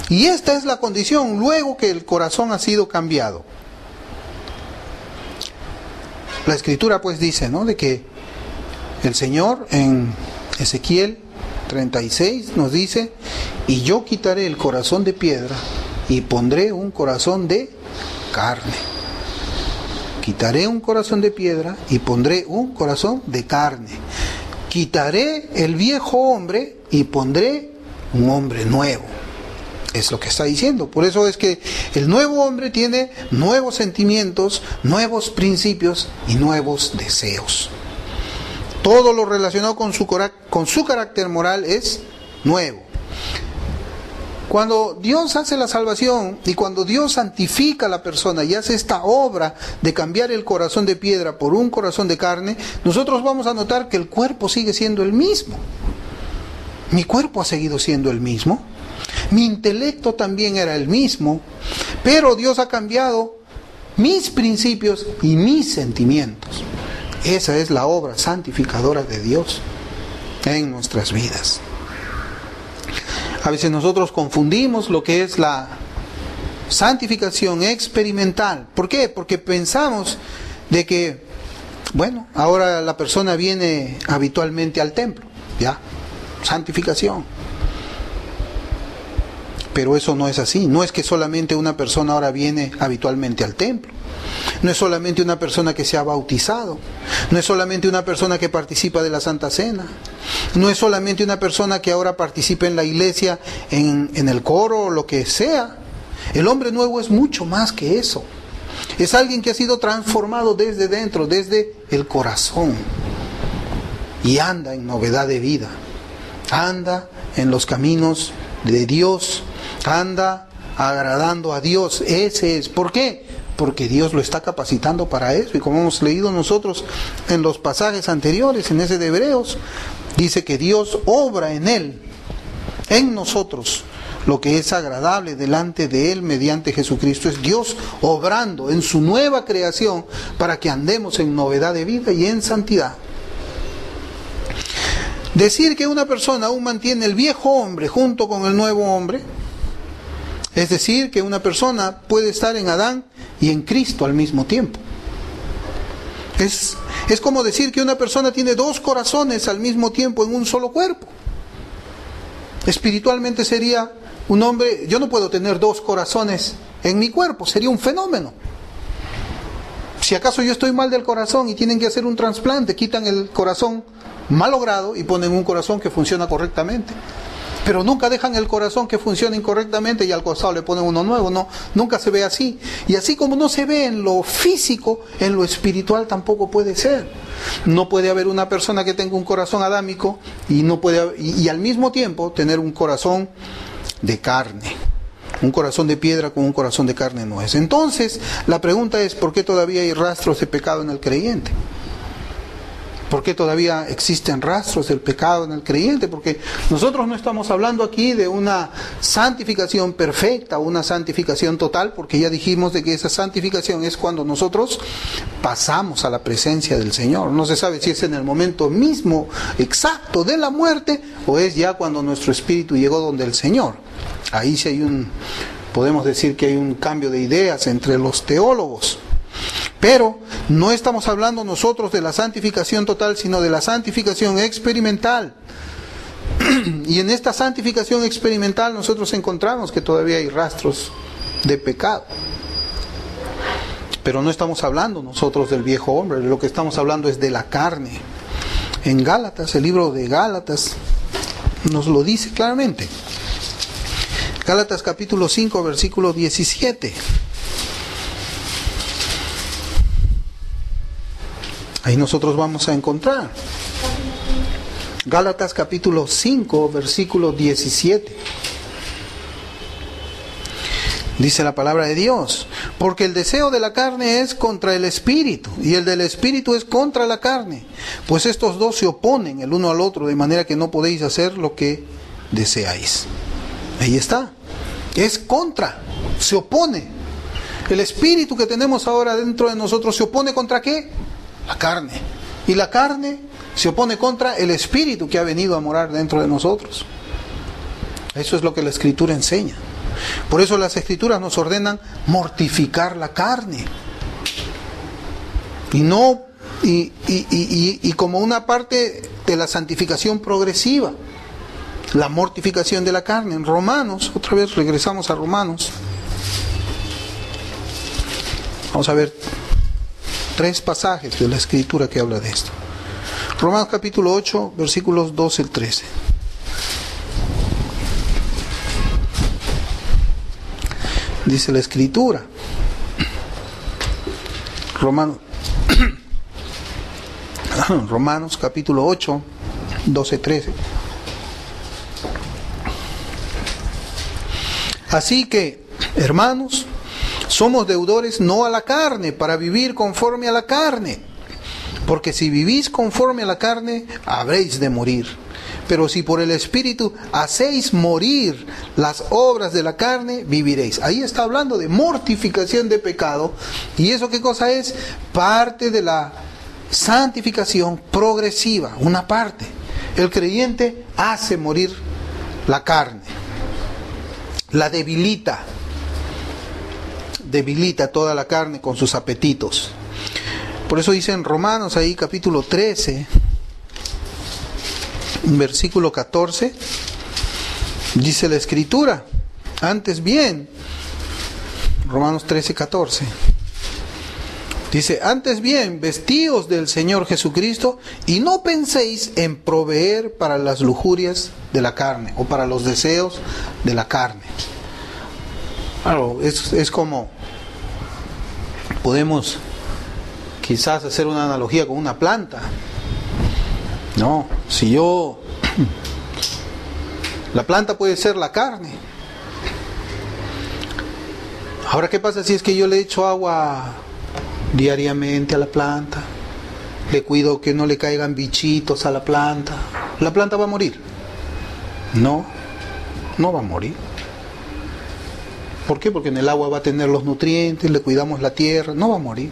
Y esta es la condición luego que el corazón ha sido cambiado. La Escritura pues dice, ¿no?, de que el Señor en Ezequiel 36 nos dice, y yo quitaré el corazón de piedra y pondré un corazón de carne. Quitaré un corazón de piedra y pondré un corazón de carne. Quitaré el viejo hombre y pondré un hombre nuevo. Es lo que está diciendo. Por eso es que el nuevo hombre tiene nuevos sentimientos, nuevos principios y nuevos deseos. Todo lo relacionado con su carácter moral es nuevo. Cuando Dios hace la salvación y cuando Dios santifica a la persona y hace esta obra de cambiar el corazón de piedra por un corazón de carne, nosotros vamos a notar que el cuerpo sigue siendo el mismo. Mi cuerpo ha seguido siendo el mismo. Mi intelecto también era el mismo, pero Dios ha cambiado mis principios y mis sentimientos. Esa es la obra santificadora de Dios en nuestras vidas. A veces nosotros confundimos lo que es la santificación experimental. ¿Por qué? Porque pensamos de que, bueno, ahora la persona viene habitualmente al templo, ya, santificación. Pero eso no es así. No es que solamente una persona ahora viene habitualmente al templo. No es solamente una persona que se ha bautizado. No es solamente una persona que participa de la Santa Cena. No es solamente una persona que ahora participa en la iglesia, en el coro o lo que sea. El hombre nuevo es mucho más que eso. Es alguien que ha sido transformado desde dentro, desde el corazón. Y anda en novedad de vida. Anda en los caminos de Dios. Anda agradando a Dios. Ese es. ¿Por qué? Porque Dios lo está capacitando para eso. Y como hemos leído nosotros en los pasajes anteriores, en ese de Hebreos, dice que Dios obra en Él, en nosotros, lo que es agradable delante de Él mediante Jesucristo. Es Dios obrando en su nueva creación para que andemos en novedad de vida y en santidad. Decir que una persona aún mantiene el viejo hombre junto con el nuevo hombre, es decir, que una persona puede estar en Adán y en Cristo al mismo tiempo. Es como decir que una persona tiene dos corazones al mismo tiempo en un solo cuerpo. Espiritualmente sería un hombre, yo no puedo tener dos corazones en mi cuerpo, sería un fenómeno. Si acaso yo estoy mal del corazón y tienen que hacer un trasplante, quitan el corazón malogrado y ponen un corazón que funciona correctamente. Pero nunca dejan el corazón que funcione incorrectamente y al costado le ponen uno nuevo. No, nunca se ve así. Y así como no se ve en lo físico, en lo espiritual tampoco puede ser. No puede haber una persona que tenga un corazón adámico y no puede y al mismo tiempo tener un corazón de carne. Un corazón de piedra con un corazón de carne no es. Entonces, la pregunta es, ¿por qué todavía hay rastros de pecado en el creyente? ¿Por qué todavía existen rastros del pecado en el creyente? Porque nosotros no estamos hablando aquí de una santificación perfecta, una santificación total, porque ya dijimos de que esa santificación es cuando nosotros pasamos a la presencia del Señor. No se sabe si es en el momento mismo exacto de la muerte o es ya cuando nuestro espíritu llegó donde el Señor. Ahí sí podemos decir que hay un cambio de ideas entre los teólogos. Pero no estamos hablando nosotros de la santificación total, sino de la santificación experimental. Y en esta santificación experimental nosotros encontramos que todavía hay rastros de pecado. Pero no estamos hablando nosotros del viejo hombre, lo que estamos hablando es de la carne. En Gálatas, el libro de Gálatas nos lo dice claramente. Gálatas capítulo 5, versículo 17. Ahí nosotros vamos a encontrar. Gálatas capítulo 5, versículo 17. Dice la palabra de Dios: porque el deseo de la carne es contra el espíritu, y el del espíritu es contra la carne. Pues estos dos se oponen el uno al otro, de manera que no podéis hacer lo que deseáis. Ahí está. Es contra, se opone. El espíritu que tenemos ahora dentro de nosotros se opone contra ¿qué? La carne. Y la carne se opone contra el espíritu que ha venido a morar dentro de nosotros. Eso es lo que la Escritura enseña. Por eso las Escrituras nos ordenan mortificar la carne. Y como una parte de la santificación progresiva, la mortificación de la carne. En Romanos, otra vez regresamos a Romanos. Vamos a ver 3 pasajes de la Escritura que habla de esto. Romanos capítulo 8, versículos 12 al 13. Dice la Escritura. Romanos capítulo 8, 12, 13. Así que, hermanos, somos deudores no a la carne, para vivir conforme a la carne. Porque si vivís conforme a la carne, habréis de morir. Pero si por el Espíritu hacéis morir las obras de la carne, viviréis. Ahí está hablando de mortificación de pecado. ¿Y eso qué cosa es? Parte de la santificación progresiva, una parte. El creyente hace morir la carne. La debilita toda la carne con sus apetitos. Por eso dice en Romanos ahí capítulo 13, versículo 14, dice la Escritura, antes bien, Romanos 13, 14, dice, antes bien, vestíos del Señor Jesucristo y no penséis en proveer para las lujurias de la carne o para los deseos de la carne. Claro, es como podemos quizás hacer una analogía con una planta. No, si la planta puede ser la carne. Ahora, ¿qué pasa si es que yo le echo agua diariamente a la planta? Le cuido que no le caigan bichitos a la planta. ¿La planta va a morir? No va a morir. ¿Por qué? Porque en el agua va a tener los nutrientes, le cuidamos la tierra, no va a morir.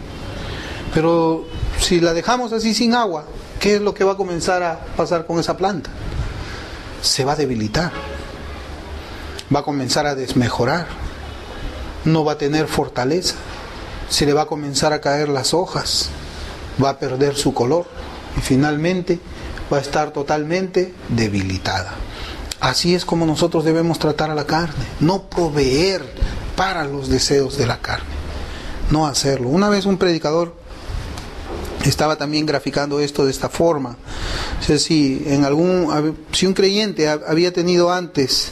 Pero si la dejamos así sin agua, ¿qué es lo que va a comenzar a pasar con esa planta? Se va a debilitar, va a comenzar a desmejorar, no va a tener fortaleza, se le va a comenzar a caer las hojas, va a perder su color y finalmente va a estar totalmente debilitada. Así es como nosotros debemos tratar a la carne, no proveer para los deseos de la carne. No hacerlo. Una vez un predicador estaba también graficando esto de esta forma. O sea, si un creyente había tenido antes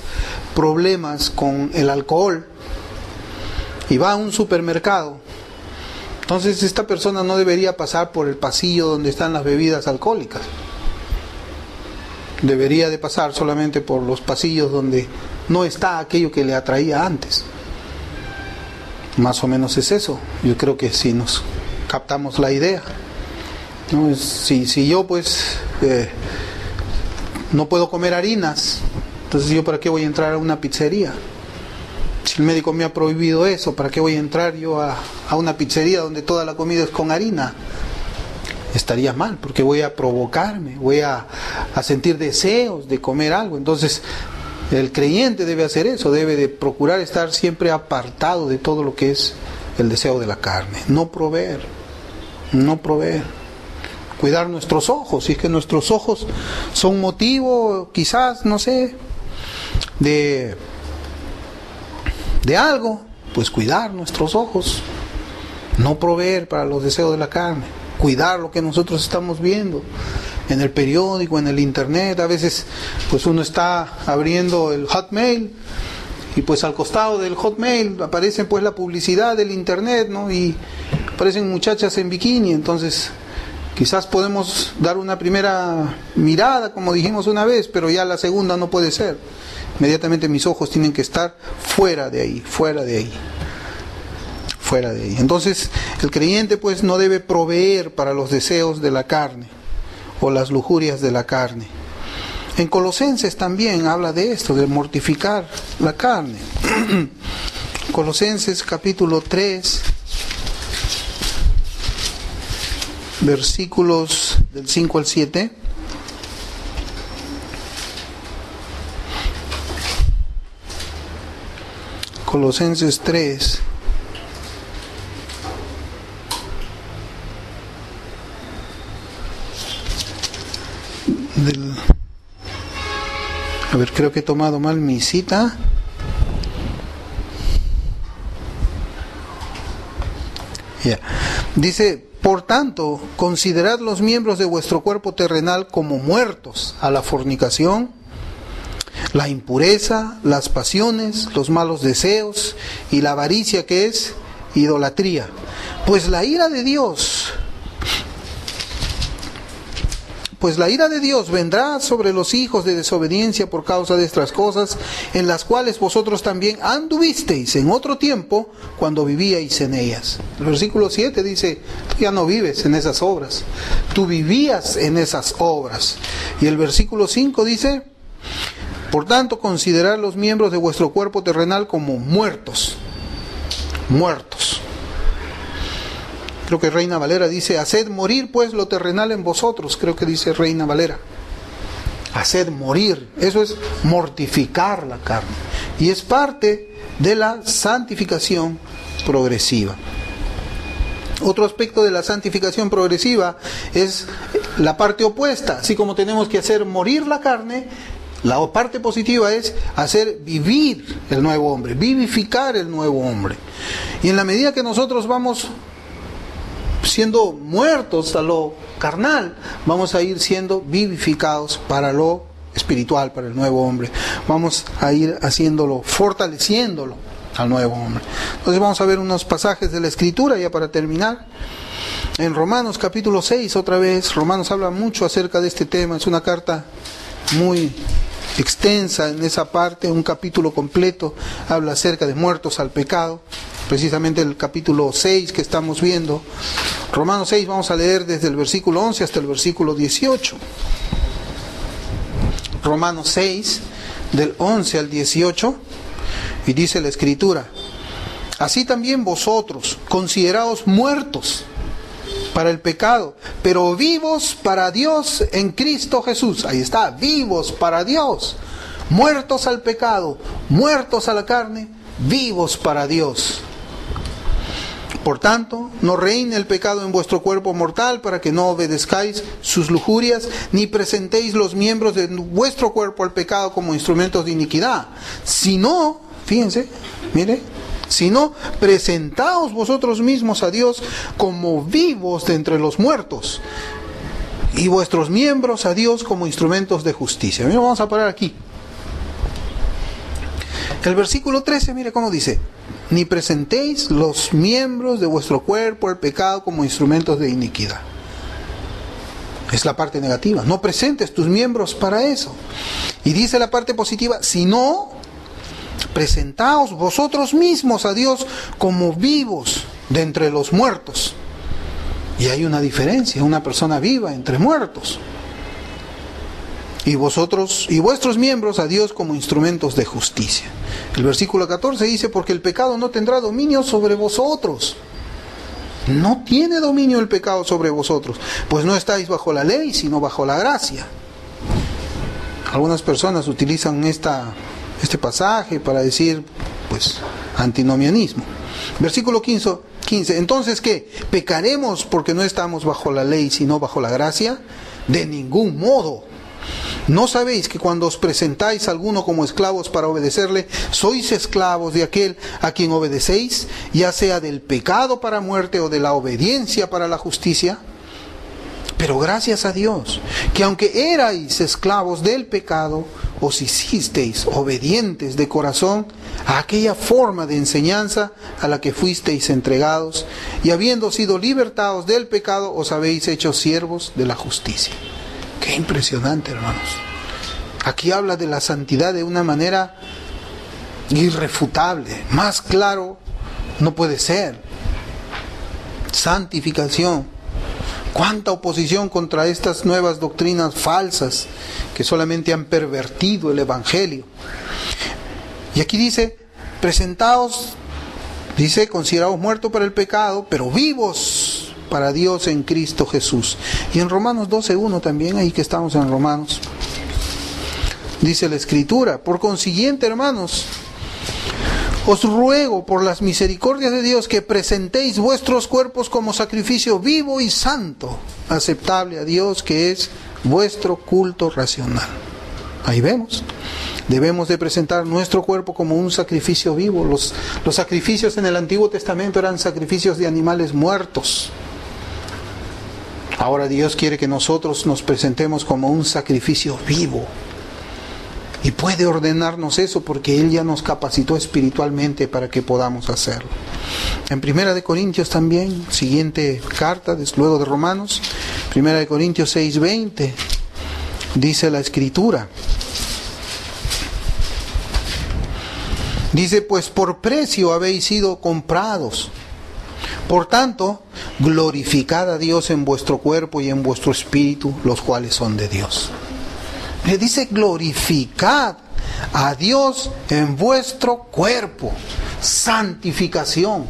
problemas con el alcohol y va a un supermercado, entonces esta persona no debería pasar por el pasillo donde están las bebidas alcohólicas. Debería de pasar solamente por los pasillos donde no está aquello que le atraía antes. Más o menos es eso. Yo creo que si nos captamos la idea, ¿no? Si yo pues no puedo comer harinas, entonces yo para qué voy a entrar a una pizzería. Si el médico me ha prohibido eso, ¿para qué voy a entrar yo a una pizzería donde toda la comida es con harina? Estaría mal, porque voy a provocarme, voy a sentir deseos de comer algo. Entonces el creyente debe hacer eso, debe de procurar estar siempre apartado de todo lo que es el deseo de la carne. No proveer. Cuidar nuestros ojos, si es que nuestros ojos son motivo, quizás, no sé, de algo, pues cuidar nuestros ojos. No proveer para los deseos de la carne. Cuidar lo que nosotros estamos viendo en el periódico, en el internet. A veces pues uno está abriendo el Hotmail y pues al costado del Hotmail aparece pues la publicidad del internet, ¿no? Y aparecen muchachas en bikini. Entonces quizás podemos dar una primera mirada, como dijimos una vez, pero ya la segunda no puede ser. Inmediatamente mis ojos tienen que estar fuera de ahí. Entonces el creyente pues no debe proveer para los deseos de la carne o las lujurias de la carne. En Colosenses también habla de esto, de mortificar la carne. Colosenses capítulo 3, versículos del 5 al 7. Colosenses 3. A ver, creo que he tomado mal mi cita. Dice: por tanto, considerad los miembros de vuestro cuerpo terrenal como muertos a la fornicación, la impureza, las pasiones, los malos deseos y la avaricia, que es idolatría. Pues la ira de Dios vendrá sobre los hijos de desobediencia por causa de estas cosas, en las cuales vosotros también anduvisteis en otro tiempo cuando vivíais en ellas. El versículo 7 dice: tú ya no vives en esas obras, tú vivías en esas obras. Y el versículo 5 dice: por tanto, considerad los miembros de vuestro cuerpo terrenal como muertos. Creo que Reina Valera dice: haced morir pues lo terrenal en vosotros. Creo que dice Reina Valera. Haced morir. Eso es mortificar la carne. Y es parte de la santificación progresiva. Otro aspecto de la santificación progresiva es la parte opuesta. Así como tenemos que hacer morir la carne, la parte positiva es hacer vivir el nuevo hombre, vivificar el nuevo hombre. Y en la medida que nosotros vamos siendo muertos a lo carnal, vamos a ir siendo vivificados para lo espiritual, para el nuevo hombre. Vamos a ir haciéndolo, fortaleciéndolo al nuevo hombre. Entonces vamos a ver unos pasajes de la Escritura ya para terminar. En Romanos capítulo 6, otra vez, Romanos habla mucho acerca de este tema. Es una carta muy extensa en esa parte, un capítulo completo, habla acerca de muertos al pecado. Precisamente el capítulo 6 que estamos viendo, Romanos 6, vamos a leer desde el versículo 11 hasta el versículo 18. Romanos 6, del 11 al 18, y dice la Escritura: así también vosotros, consideraos muertos para el pecado, pero vivos para Dios en Cristo Jesús. Ahí está, vivos para Dios, muertos al pecado, muertos a la carne, vivos para Dios. Por tanto, no reine el pecado en vuestro cuerpo mortal, para que no obedezcáis sus lujurias, ni presentéis los miembros de vuestro cuerpo al pecado como instrumentos de iniquidad, sino, fíjense, mire, sino presentaos vosotros mismos a Dios como vivos de entre los muertos, y vuestros miembros a Dios como instrumentos de justicia. Mira, vamos a parar aquí. El versículo 13, mire cómo dice: ni presentéis los miembros de vuestro cuerpo al pecado como instrumentos de iniquidad. Es la parte negativa. No presentes tus miembros para eso. Y dice la parte positiva: sino presentaos vosotros mismos a Dios como vivos de entre los muertos. Y hay una diferencia, una persona viva entre muertos. Y vosotros y vuestros miembros a Dios como instrumentos de justicia. El versículo 14 dice: porque el pecado no tendrá dominio sobre vosotros. No tiene dominio el pecado sobre vosotros, pues no estáis bajo la ley, sino bajo la gracia. Algunas personas utilizan este pasaje para decir, pues, antinomianismo. Versículo 15. Entonces, ¿qué? ¿Pecaremos porque no estamos bajo la ley, sino bajo la gracia? De ningún modo. ¿No sabéis que cuando os presentáis a alguno como esclavos para obedecerle, sois esclavos de aquel a quien obedecéis, ya sea del pecado para muerte o de la obediencia para la justicia? Pero gracias a Dios, que aunque erais esclavos del pecado, os hicisteis obedientes de corazón a aquella forma de enseñanza a la que fuisteis entregados, y habiendo sido libertados del pecado, os habéis hecho siervos de la justicia. Qué impresionante, hermanos. Aquí habla de la santidad de una manera irrefutable. Más claro no puede ser. Santificación. Cuánta oposición contra estas nuevas doctrinas falsas que solamente han pervertido el Evangelio. Y aquí dice: presentaos, dice, consideraos muertos para el pecado, pero vivos para Dios en Cristo Jesús. Y en Romanos 12:1 también, ahí que estamos en Romanos, dice la Escritura: por consiguiente, hermanos, os ruego por las misericordias de Dios que presentéis vuestros cuerpos como sacrificio vivo y santo, aceptable a Dios, que es vuestro culto racional. Ahí vemos. Debemos de presentar nuestro cuerpo como un sacrificio vivo. Los sacrificios en el Antiguo Testamento eran sacrificios de animales muertos. Ahora Dios quiere que nosotros nos presentemos como un sacrificio vivo. Y puede ordenarnos eso porque Él ya nos capacitó espiritualmente para que podamos hacerlo. En 1 Corintios también, siguiente carta, luego de Romanos, 1 Corintios 6:20, dice la Escritura. Dice: pues por precio habéis sido comprados. Por tanto, glorificad a Dios en vuestro cuerpo y en vuestro espíritu, los cuales son de Dios. Le dice: glorificad a Dios en vuestro cuerpo. Santificación.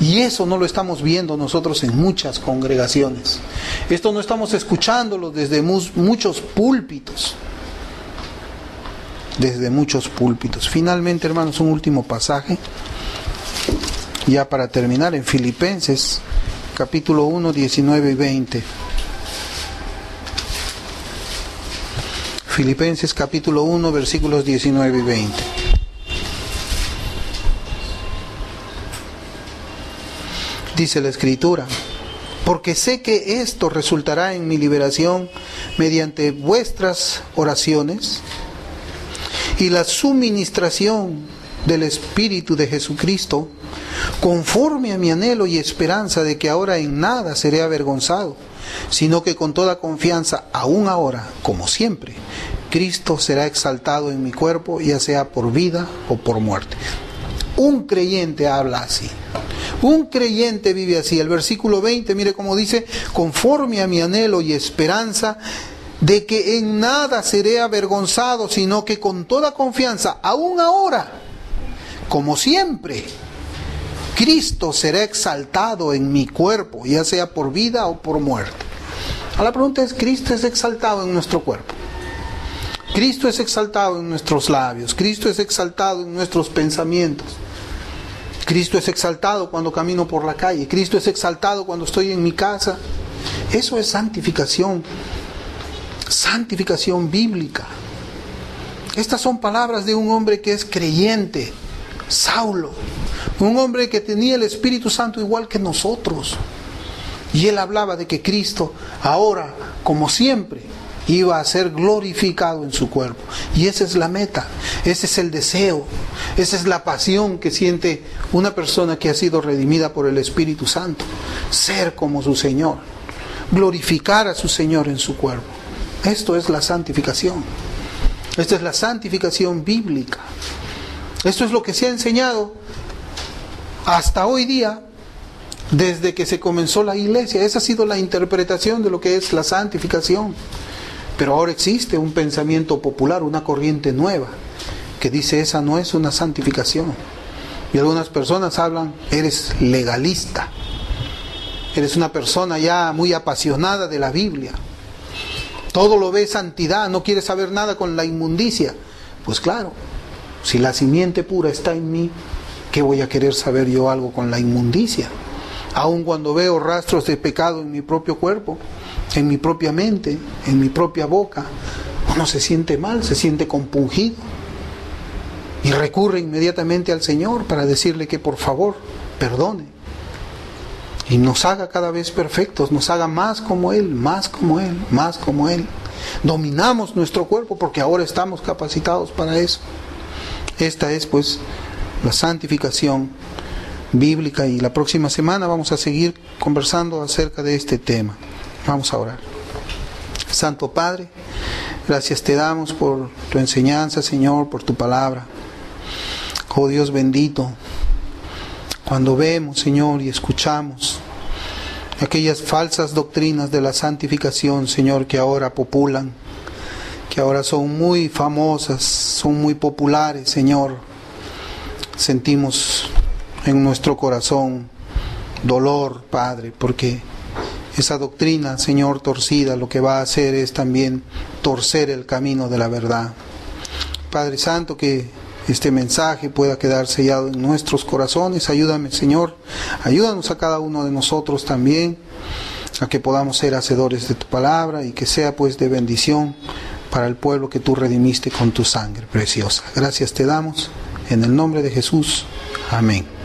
Y eso no lo estamos viendo nosotros en muchas congregaciones. Esto no estamos escuchándolo desde muchos púlpitos. Desde muchos púlpitos. Finalmente, hermanos, un último pasaje, ya para terminar, en Filipenses, capítulo 1, 19 y 20. Filipenses, capítulo 1, versículos 19 y 20. Dice la Escritura: porque sé que esto resultará en mi liberación mediante vuestras oraciones y la suministración del Espíritu de Jesucristo, conforme a mi anhelo y esperanza de que ahora en nada seré avergonzado, sino que con toda confianza, aún ahora, como siempre, Cristo será exaltado en mi cuerpo, ya sea por vida o por muerte. Un creyente habla así. Un creyente vive así. El versículo 20, mire cómo dice: conforme a mi anhelo y esperanza de que en nada seré avergonzado, sino que con toda confianza, aún ahora, como siempre, Cristo será exaltado en mi cuerpo, ya sea por vida o por muerte. La pregunta es: ¿Cristo es exaltado en nuestro cuerpo? Cristo es exaltado en nuestros labios, Cristo es exaltado en nuestros pensamientos, Cristo es exaltado cuando camino por la calle, Cristo es exaltado cuando estoy en mi casa. Eso es santificación, santificación bíblica. Estas son palabras de un hombre que es creyente, Saulo. Un hombre que tenía el Espíritu Santo igual que nosotros. Y él hablaba de que Cristo ahora, como siempre, iba a ser glorificado en su cuerpo. Y esa es la meta, ese es el deseo, esa es la pasión que siente una persona que ha sido redimida por el Espíritu Santo. Ser como su Señor, glorificar a su Señor en su cuerpo. Esto es la santificación. Esta es la santificación bíblica. Esto es lo que se ha enseñado hasta hoy día, desde que se comenzó la iglesia. Esa ha sido la interpretación de lo que es la santificación. Pero ahora existe un pensamiento popular, una corriente nueva, que dice esa no es una santificación. Y algunas personas hablan, eres legalista, eres una persona ya muy apasionada de la Biblia, todo lo ve santidad, no quieres saber nada con la inmundicia. Pues claro, si la simiente pura está en mí, ¿qué voy a querer saber yo algo con la inmundicia? Aun cuando veo rastros de pecado en mi propio cuerpo, en mi propia mente, en mi propia boca, uno se siente mal, se siente compungido y recurre inmediatamente al Señor para decirle que por favor perdone y nos haga cada vez perfectos, nos haga más como Él, más como Él, más como Él. Dominamos nuestro cuerpo porque ahora estamos capacitados para eso. Esta es pues la santificación bíblica, y la próxima semana vamos a seguir conversando acerca de este tema. Vamos a orar. Santo Padre, gracias te damos por tu enseñanza, Señor, por tu palabra. Oh Dios bendito, cuando vemos, Señor, y escuchamos aquellas falsas doctrinas de la santificación, Señor, que ahora populan, que ahora son muy famosas, son muy populares, Señor, sentimos en nuestro corazón dolor, Padre, porque esa doctrina, Señor, torcida, lo que va a hacer es también torcer el camino de la verdad. Padre Santo, que este mensaje pueda quedar sellado en nuestros corazones. Ayúdame, Señor, ayúdanos a cada uno de nosotros también, a que podamos ser hacedores de tu palabra y que sea pues de bendición para el pueblo que tú redimiste con tu sangre preciosa. Gracias te damos, en el nombre de Jesús. Amén.